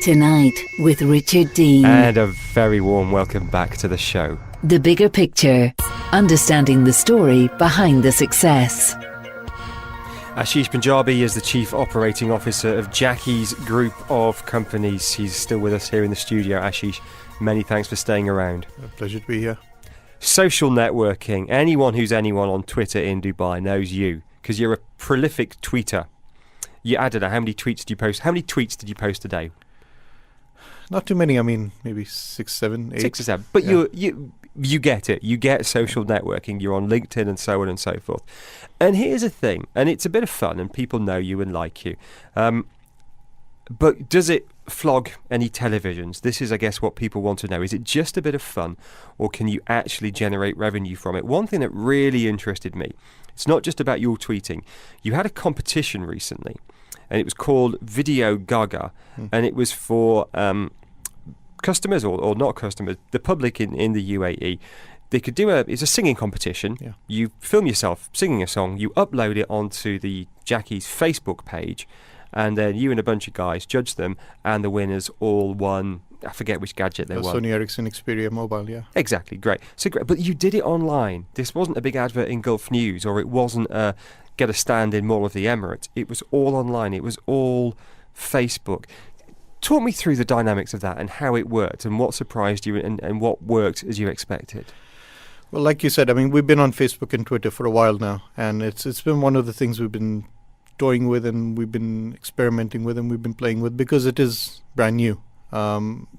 Tonight with Richard Dean. And a very warm welcome back to the show. The bigger picture. Understanding the story behind the success. Ashish Punjabi is the Chief Operating Officer of Jacky's group of companies. He's still with us here in the studio. Ashish, many thanks for staying around. A pleasure to be here. Social networking. Anyone who's anyone on Twitter in Dubai knows you because you're a prolific tweeter. I don't know, how many tweets did you post? How many tweets did you post a day? Not too many. I mean, maybe 6, 7, 8. 6 or 7. But yeah. you get it. You get social networking. You're on LinkedIn and so on and so forth. And here's a thing, and it's a bit of fun, and people know you and like you. But does it flog any televisions? This is, I guess, what people want to know. Is it just a bit of fun, or can you actually generate revenue from it? One thing that really interested me, it's not just about your tweeting. You had a competition recently, and it was called Video Gaga, and it was for customers or not customers, the public in the UAE. They could do it's a singing competition. Yeah. You film yourself singing a song, you upload it onto the Jacky's Facebook page, and then you and a bunch of guys judge them, and the winners all won. I forget which gadget they won. Sony Ericsson Xperia Mobile, yeah. Exactly, great. So great, but you did it online. This wasn't a big advert in Gulf News, or it wasn't get a stand in Mall of the Emirates. It was all online. It was all Facebook. Talk me through the dynamics of that and how it worked and what surprised you and what worked as you expected. Well, like you said, I mean, we've been on Facebook and Twitter for a while now, and it's been one of the things we've been toying with and we've been experimenting with and we've been playing with because it is brand new.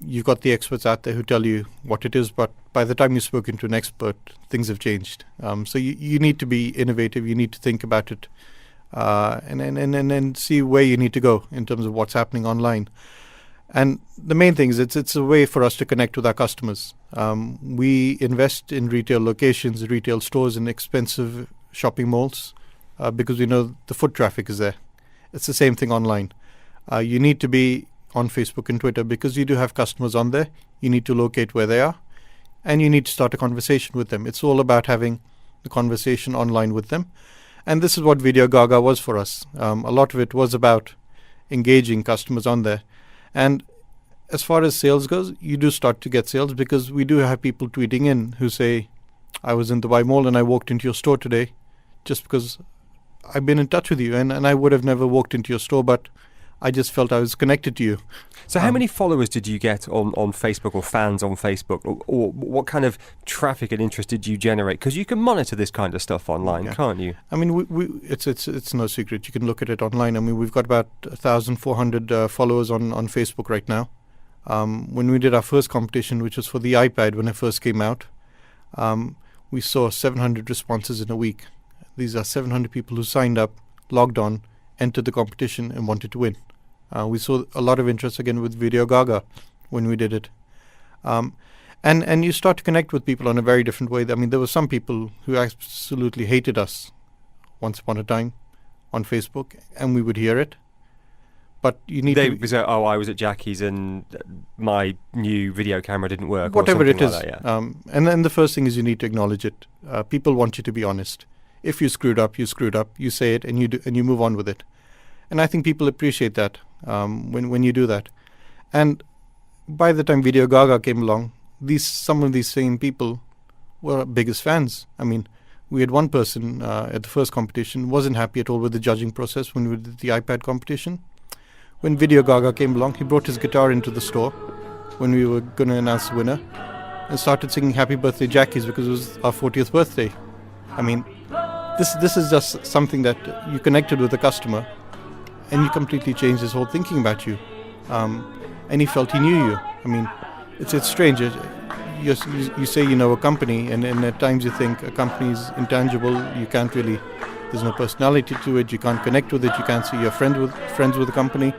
You've got the experts out there who tell you what it is, but by the time you've spoken to an expert, things have changed. So you need to be innovative. You need to think about it and see where you need to go in terms of what's happening online. And the main thing is it's a way for us to connect with our customers. We invest in retail locations, retail stores, and expensive shopping malls because we know the foot traffic is there. It's the same thing online. You need to be on Facebook and Twitter because you do have customers on there. You need to locate where they are, and you need to start a conversation with them. It's all about having the conversation online with them. And this is what Video Gaga was for us. A lot of it was about engaging customers on there. And as far as sales goes, you do start to get sales because we do have people tweeting in who say, I was in the Dubai Mall and I walked into your store today just because I've been in touch with you and I would have never walked into your store, but I just felt I was connected to you. So how many followers did you get on Facebook or fans on Facebook? Or what kind of traffic and interest did you generate? Because you can monitor this kind of stuff online, can't you? I mean, it's no secret. You can look at it online. I mean, we've got about 1,400 followers on Facebook right now. When we did our first competition, which was for the iPad when it first came out, we saw 700 responses in a week. These are 700 people who signed up, logged on, entered the competition and wanted to win. We saw a lot of interest again with Video Gaga when we did it. And you start to connect with people in a very different way. I mean, there were some people who absolutely hated us once upon a time on Facebook, and we would hear it. But you need to... I was at Jacky's and my new video camera didn't work. Whatever it is. Like that, yeah. And then the first thing is you need to acknowledge it. People want you to be honest. If you screwed up, you screwed up. You say it and you move on with it. And I think people appreciate that when you do that. And by the time Video Gaga came along, some of these same people were our biggest fans. I mean, we had one person at the first competition wasn't happy at all with the judging process when we did the iPad competition. When Video Gaga came along, he brought his guitar into the store when we were going to announce the winner and started singing Happy Birthday Jacky's because it was our 40th birthday. I mean, this is just something that you connected with the customer and you completely changed his whole thinking about you. And he felt he knew you. I mean, it's strange. You say you know a company and at times you think a company is intangible. You can't really... There's no personality to it. You can't connect with it. You can't say you're friends with the company.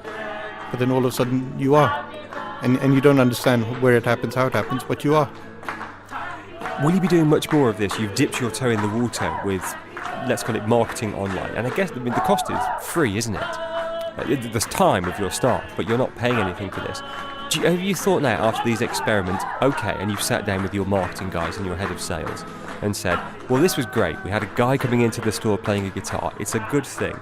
But then all of a sudden you are. And you don't understand where it happens, how it happens, but you are. Will you be doing much more of this? You've dipped your toe in the water with, let's call it marketing online. And I guess the cost is free, isn't it? There's time of your staff, but you're not paying anything for this. Have you thought now, after these experiments, okay, and you've sat down with your marketing guys and your head of sales and said, well, this was great. We had a guy coming into the store playing a guitar. It's a good thing.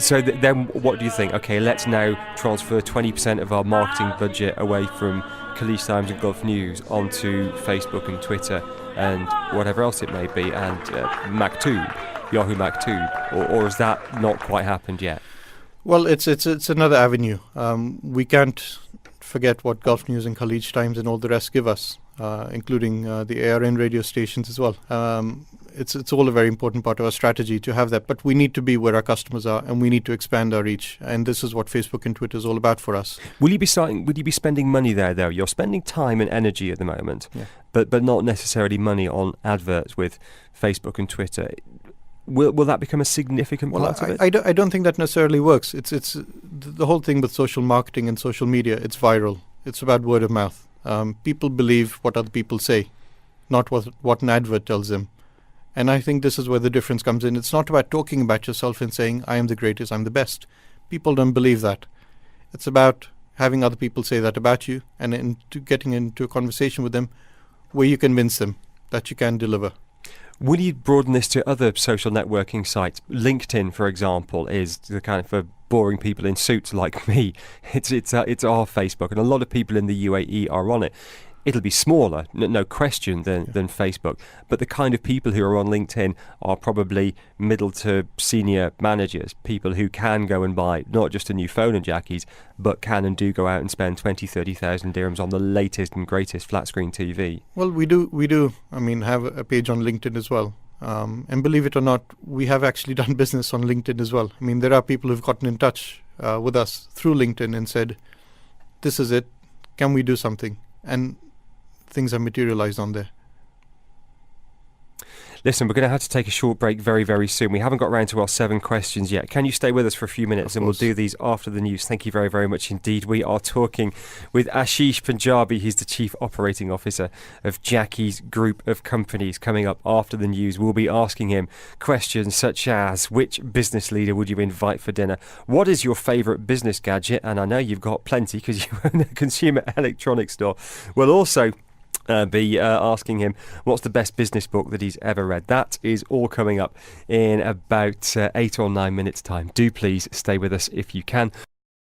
So then what do you think? Okay, let's now transfer 20% of our marketing budget away from Khaleej Times and Gulf News onto Facebook and Twitter and whatever else it may be, and Maktub, Yahoo Maktub, or has that not quite happened yet? Well, it's another avenue. We can't forget what Gulf News and Khaleej Times and all the rest give us, including the ARN radio stations as well. It's all a very important part of our strategy to have that, but we need to be where our customers are, and we need to expand our reach, and this is what Facebook and Twitter is all about for us. Will you be spending money there though? You're spending time and energy at the moment, yeah. but not necessarily money on adverts with Facebook and Twitter. Will that become a significant part of it? I don't think that necessarily works. It's the whole thing with social marketing and social media. It's viral. It's about word of mouth. People believe what other people say, not what an advert tells them. And I think this is where the difference comes in. It's not about talking about yourself and saying, I am the greatest, I'm the best. People don't believe that. It's about having other people say that about you, and getting into a conversation with them where you convince them that you can deliver. Will you broaden this to other social networking sites? LinkedIn, for example, is the kind of for boring people in suits like me. It's our Facebook, and a lot of people in the UAE are on it. It'll be smaller, no question, than Facebook. But the kind of people who are on LinkedIn are probably middle to senior managers, people who can go and buy not just a new phone and Jackies, but can and do go out and spend 20, 30,000 dirhams on the latest and greatest flat screen TV. Well, we do. Have a page on LinkedIn as well. And believe it or not, we have actually done business on LinkedIn as well. There are people who've gotten in touch with us through LinkedIn and said, this is it, can we do something? And things have materialized on there. Listen, we're going to have to take a short break very, very soon. We haven't got around to our 7 questions yet. Can you stay with us for a few minutes, and we'll do these after the news? Thank you very, very much indeed. We are talking with Ashish Punjabi. He's the Chief Operating Officer of Jacky's group of companies. Coming up after the news, we'll be asking him questions such as, which business leader would you invite for dinner? What is your favourite business gadget? And I know you've got plenty because you own a consumer electronics store. We'll also be asking him what's the best business book that he's ever read. That is all coming up in about 8 or 9 minutes' time. Do please stay with us if you can.